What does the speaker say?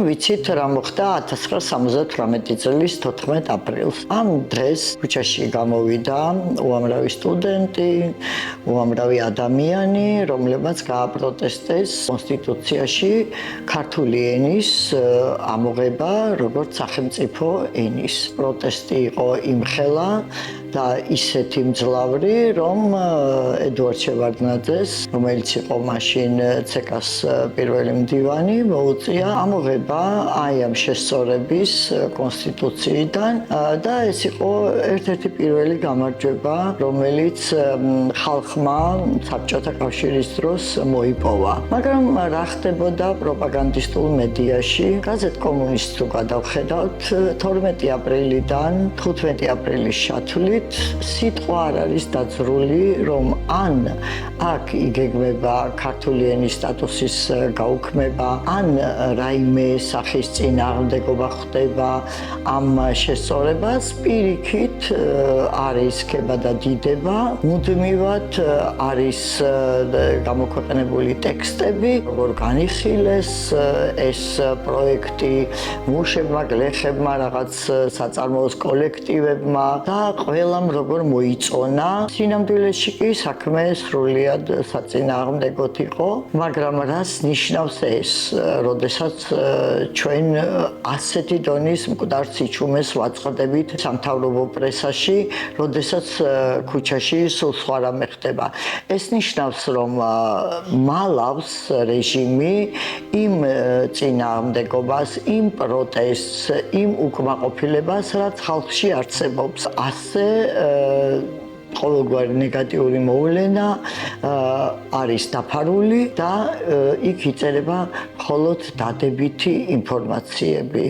ვიცით რა მოხდა 1978 წლის 14 აპრილს. ამ დღეს ქუჩაში გამოვიდა უამრავი სტუდენტი, უამრავი ადამიანი, რომლებმაც გააპროტესტეს კონსტიტუციაში ქართული ენის ამოღება როგორც სახელმწიფო ენის. პროტესტი იყო იმხელა და ისეთი მძლავრი, რომ ედუარდ შევარდნაძეს, რომელიც იყო მაშინ ცეკას პირველი მდივანი, მოუწია ამოღება აი ამ შესწორების კონსტიტუციიდან და ეს იყო ერთ-ერთი პირველი გამარჯვება, რომელიც ხალხმა საბჭოთა კავშირის დროს მოიპოვა. მაგრამ რა ხდებოდა პროპაგანდისტულ მედიაში? გაზეთ კომუნისტს თუ გადავხედავთ, 12 აპრილიდან 15 აპრილის ჩათვლით სიტყვა არ არის დაძრული, რომ ან აქ იგეგმება ქართული ენის სტატუსის გაუქმება, ან რაიმე სახის წინააღმდეგობა ხდება ამ შესწორებას, პირიქით არის ქება და დიდება, მუდმივად არის გამოქვეყნებული ტექსტები, როგორ განიხილეს ეს პროექტი მუშებმა, გლეხებმა, რაღაც საწარმოოს კოლექტივებმა და ყველამ როგორ მოიწონა. სინამდვილეში კი საქმე სრულიად საწინააღმდეგოდ იყო, მაგრამ რას ნიშნავს ეს, როდესაც ჩვენ ასეთი დონის მკვდარ სიჩუმეს ვაწყდებით სამთავრობო პრესაში, როდესაც ქუჩაში სულ სხვა რამე ხდება. ეს ნიშნავს, რომ მალავს რეჟიმი იმ წინააღმდეგობას, იმ პროტესტს, იმ უკმაყოფილებას, რაც ხალხში არსებობს. ასე ყოველგვარი ნეგატიური მოვლენა არის დაფარული და იქ იწერება მხოლოდ დადებითი ინფორმაციები.